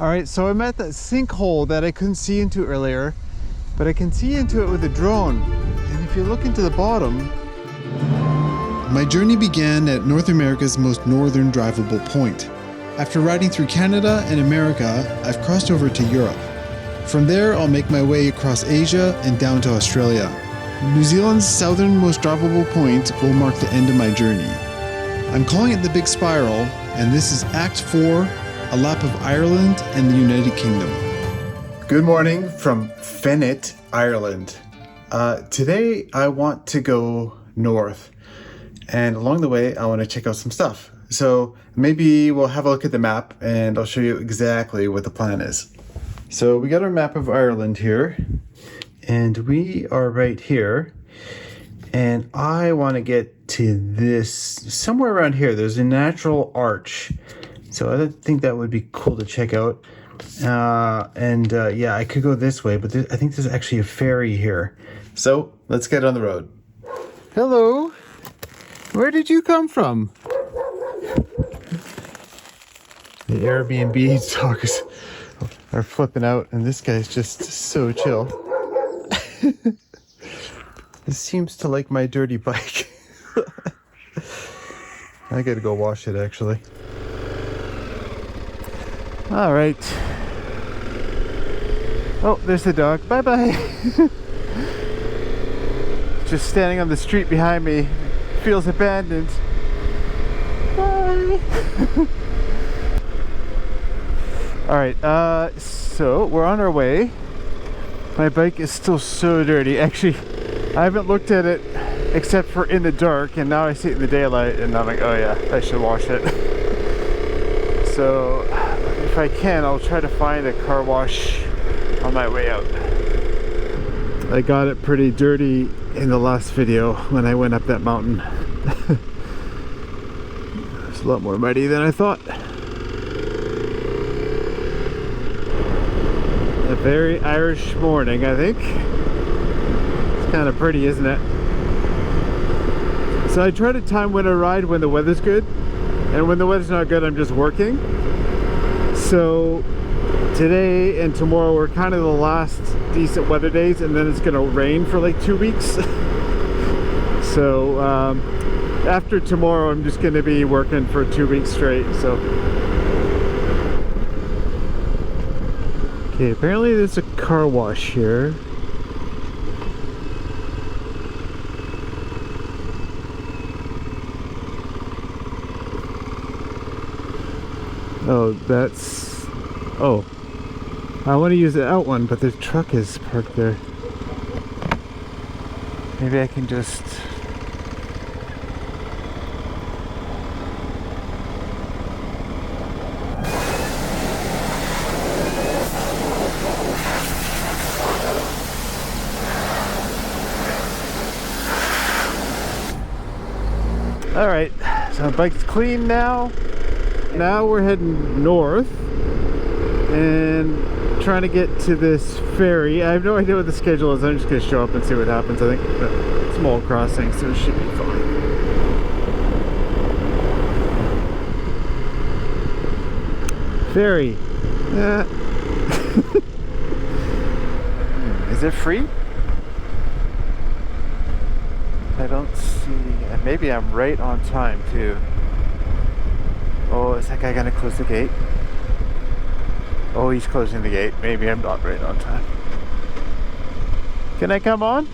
All right, so I'm at that sinkhole that I couldn't see into earlier, but I can see into it with a drone. And if you look into the bottom... My journey began at North America's most northern drivable point. After riding through Canada and America, I've crossed over to Europe. From there, I'll make my way across Asia and down to Australia. New Zealand's southernmost drivable point will mark the end of my journey. I'm calling it the Big Spiral, and this is Act 4, a lap of Ireland and the United Kingdom. Good morning from Fenit, Ireland. Today I want to go north, and along the way I want to check out some stuff. So maybe we'll have a look at the map and I'll show you exactly what the plan is. So we got our map of Ireland here, and we are right here, and I want to get to this somewhere around here. There's a natural arch, so I think that would be cool to check out. Yeah, I could go this way, but I think there's actually a ferry here. So let's get on the road. Hello, where did you come from? The Airbnb dogs are flipping out, and this guy's just so chill. This seems to like my dirty bike. I gotta go wash it, actually. All right. Oh, there's the dog. Bye-bye. Just standing on the street behind me. Feels abandoned. Bye. All right, so we're on our way. My bike is still so dirty. Actually, I haven't looked at it except for in the dark, and now I see it in the daylight, and I'm like, oh yeah, I should wash it. So if I can, I'll try to find a car wash on my way out. I got it pretty dirty in the last video when I went up that mountain. It's a lot more muddy than I thought. A very Irish morning, I think. It's kind of pretty, isn't it? So I try to time when I ride when the weather's good, and when the weather's not good, I'm just working. So today and tomorrow are kind of the last decent weather days, and then it's gonna rain for like 2 weeks. So after tomorrow, I'm just gonna be working for 2 weeks straight. So okay, apparently there's a car wash here. Oh, that's... Oh. I want to use the out one, but the truck is parked there. Maybe I can just... Alright, so my bike's clean now. Now we're heading north and trying to get to this ferry. I have no idea what the schedule is. I'm just going to show up and see what happens. I think a small crossing, so it should be fine. Ferry. Is it free? I don't see. Maybe I'm right on time too. Oh, is that guy gonna close the gate? Oh, he's closing the gate. Maybe I'm not right on time. Can I come on?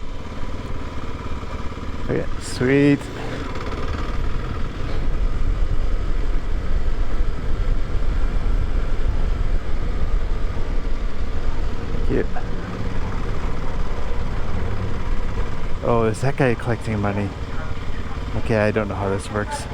Okay, sweet. Thank you. Oh, is that guy collecting money? Okay, I don't know how this works.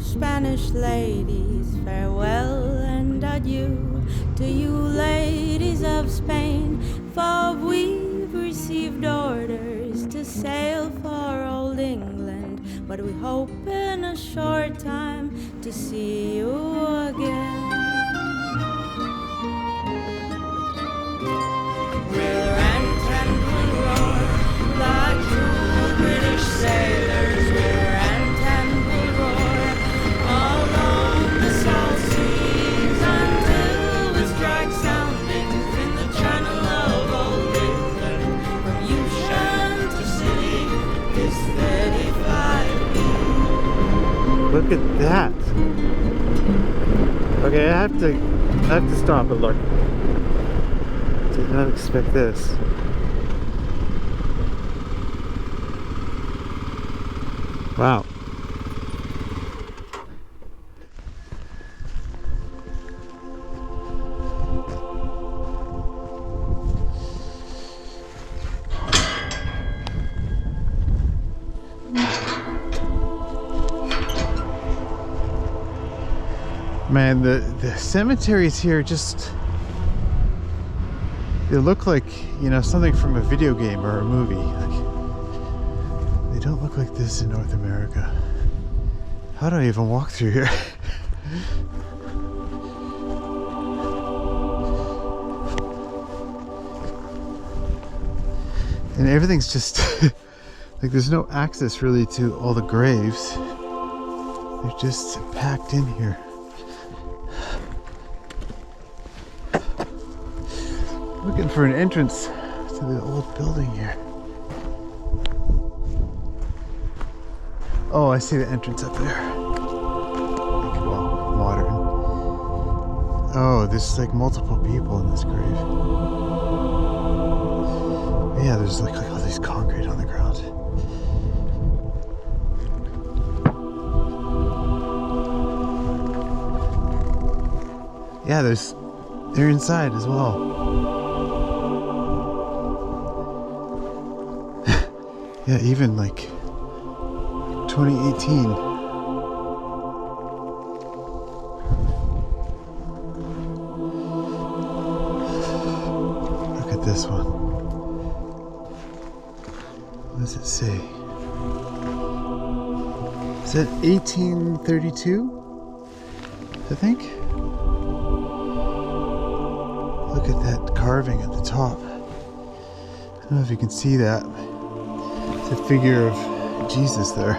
Spanish ladies, farewell and adieu to you ladies of Spain, for we've received orders to sail for old England but we hope in a short time to see you again. We'll rant and we'll roar like true British sailors. We'll rant and we'll roar along the South Seas until we strike soundings in the Channel of Old England. From ocean to city is 35 leagues. Look at that. Okay, I have to stop and look. Did not expect this. Wow. Man, the cemeteries here just, they look like, you know, something from a video game or a movie. Like, they don't look like this in North America. How do I even walk through here? And everything's just like there's no access really to all the graves. They're just packed in here. Looking for an entrance to the old building here. Oh, I see the entrance up there. Like, well, modern. Oh, there's like multiple people in this grave. Yeah, there's like all this concrete on the ground. Yeah, they're inside as well. Yeah, even like 2018. Look at this one. What does it say? Is that 1832? I think. Look at that carving at the top. I don't know if you can see that. It's a figure of Jesus there.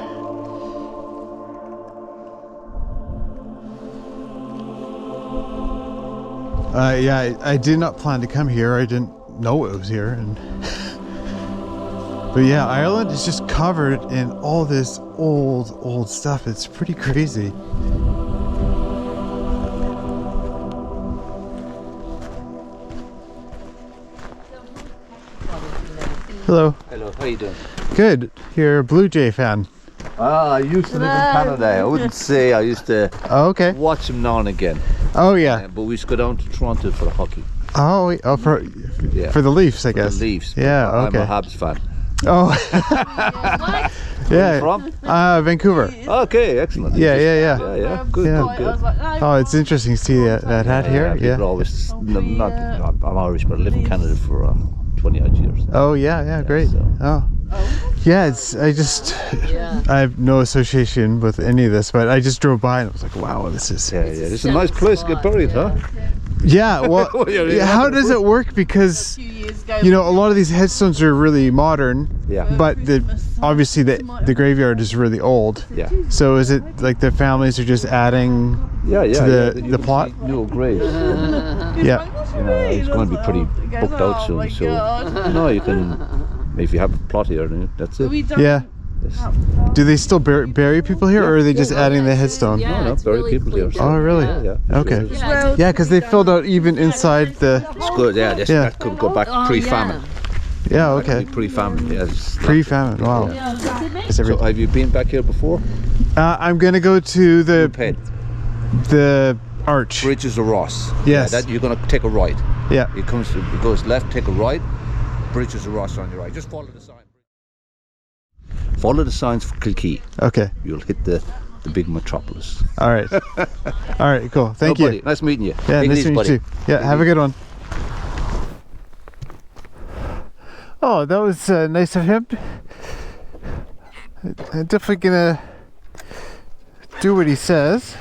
Yeah, I did not plan to come here. I didn't know it was here. But yeah, Ireland is just covered in all this old stuff. It's pretty crazy. Hello. Hello, how you doing? Good. You're a Blue Jay fan. I used to live in Canada. I wouldn't say I used to Oh, okay. watch them now and again. Oh, yeah. But we used to go down to Toronto for the hockey. Oh, for the Leafs, I guess. The Leafs. Yeah, okay. I'm a Habs fan. Oh. Yeah. From? Vancouver. Okay, excellent. Yeah. Yeah, good, Yeah. good. Oh, it's interesting to see that hat here. People Yeah. always, I'm Irish, but I lived in Canada for 20 odd years. Oh, yeah, great. so- Oh. Yeah, I have no association with any of this, but I just drove by and I was like, wow, this is... Yeah. It's a nice place to get buried, huh? Yeah, well, Yeah, how does it work? Because, you know, a lot of these headstones are really modern, Yeah. but obviously the graveyard is really old. Yeah. So is it like the families are just adding Yeah. to You the can plot? see new graves. Yeah. You know, it's going to be pretty booked out soon. So, no, you can, if you have a plot here, that's it. Yeah. Yes. Do they still bury people here, or are they just adding the headstone? No, bury people here. So. Oh, really? Yeah. Okay. Yeah, because they filled out even inside the... It's good, yeah. That could go back pre-famine. Yeah, okay. Pre-famine, yes. Pre-famine, wow. It's So everything. have you been back here before? I'm going to go to the arch. Bridges of Ross. Yes. Yeah, you're going to take a right. Yeah. It goes left, take a right. Bridges of Ross on your right. Just follow the sign. Follow the signs for Kilkee. Okay. You'll hit the big metropolis. All right. All right, cool. Thank you. Buddy, nice meeting you. Yeah, Take it nice easy, to meet you buddy. too. Yeah, have a good one. Oh, that was nice of him. I'm definitely gonna do what he says.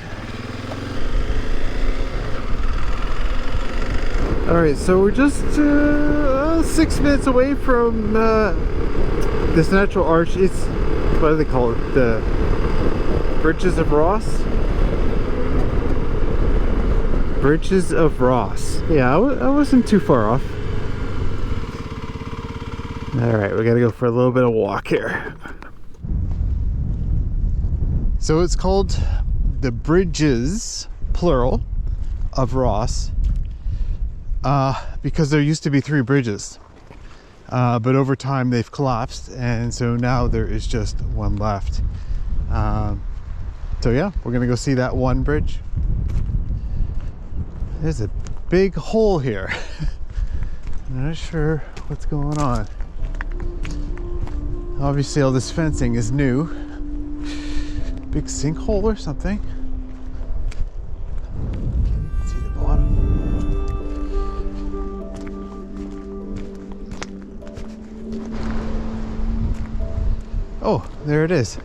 Alright, so we're just 6 minutes away from this natural arch. It's, what do they call it? The Bridges of Ross? Bridges of Ross. Yeah, I wasn't too far off. Alright, we gotta go for a little bit of walk here. So it's called the Bridges, plural, of Ross, because there used to be 3 bridges. But over time they've collapsed, and so now there is just one left. So yeah, we're gonna go see that one bridge. There's a big hole here. I'm not sure what's going on. Obviously all this fencing is new. Big sinkhole or something. Can't even see the bottom. Oh, there it is.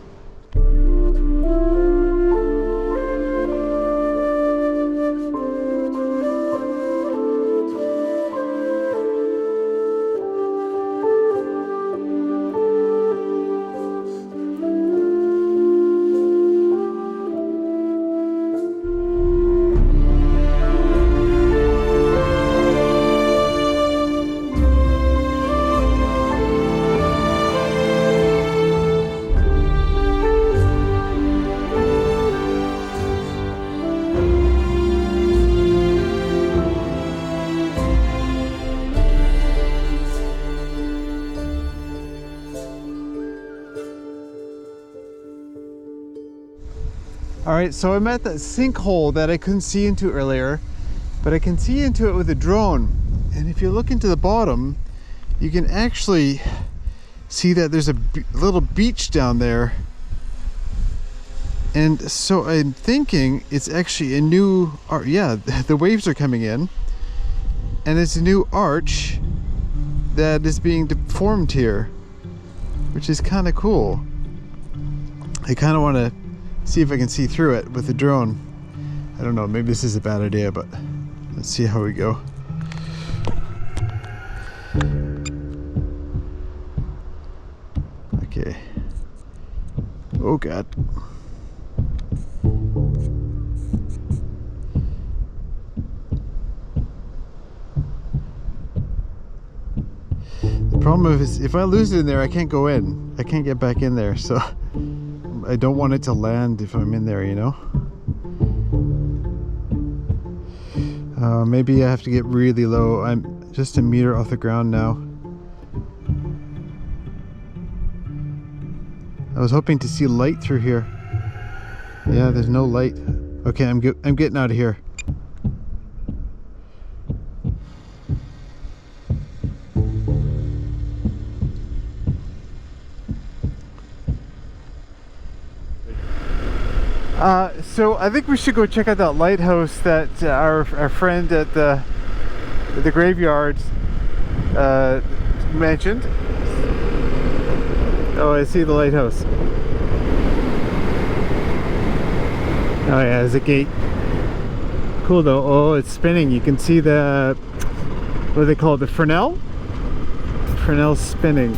Alright, so I'm at that sinkhole that I couldn't see into earlier, but I can see into it with a drone. And if you look into the bottom, you can actually see that there's a little beach down there. And so I'm thinking it's actually a new arch. Yeah, the waves are coming in, and it's a new arch that is being formed here, which is kind of cool. I kind of want to see if I can see through it with the drone. I don't know, maybe this is a bad idea, but let's see how we go. Okay. Oh God. The problem is if I lose it in there, I can't go in. I can't get back in there, so I don't want it to land if I'm in there, you know? Maybe I have to get really low. I'm just a meter off the ground now. I was hoping to see light through here. Yeah, there's no light. Okay, I'm getting out of here. So I think we should go check out that lighthouse that our friend at the graveyard mentioned. Oh, I see the lighthouse. Oh yeah, there's a gate. Cool though. Oh, it's spinning. You can see the, what do they call it? The Fresnel? The Fresnel's spinning.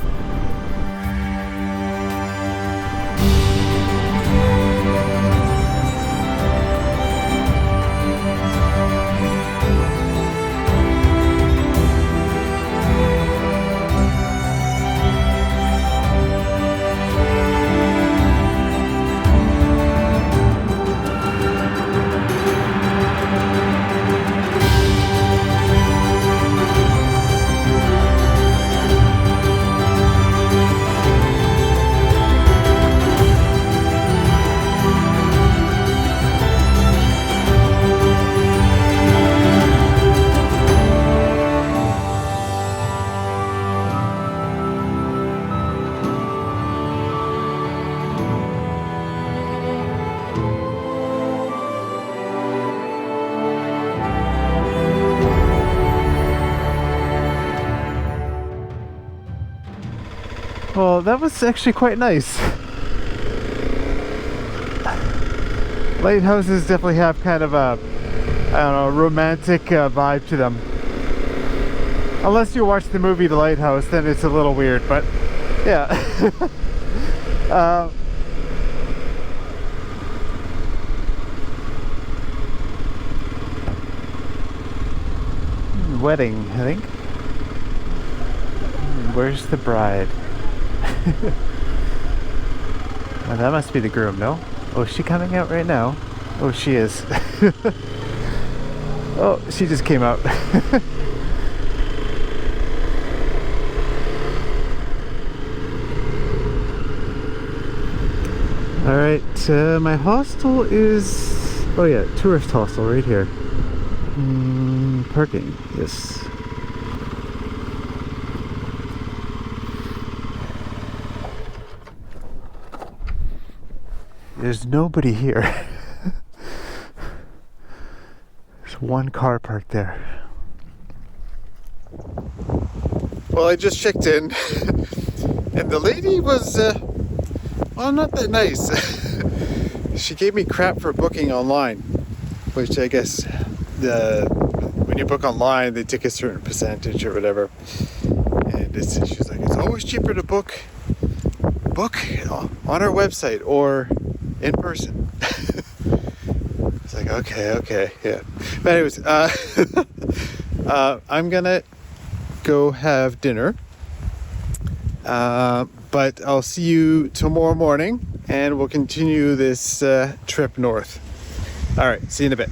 Well, that was actually quite nice. Lighthouses definitely have kind of a, I don't know, romantic vibe to them. Unless you watch the movie The Lighthouse, then it's a little weird, but yeah. Wedding, I think. Where's the bride? Well, that must be the groom, no? Oh, is she coming out right now? Oh, she is. Oh, she just came out. Alright, my hostel is... Oh yeah, tourist hostel right here. Parking, yes. There's nobody here. There's one car parked there. Well, I just checked in, and the lady was, well, not that nice. She gave me crap for booking online, which I guess when you book online, they take a certain percentage or whatever. And she's like, it's always cheaper to book on our website or in person. It's like, okay, yeah. But anyways, I'm gonna go have dinner. But I'll see you tomorrow morning, and we'll continue this trip north. All right, see you in a bit.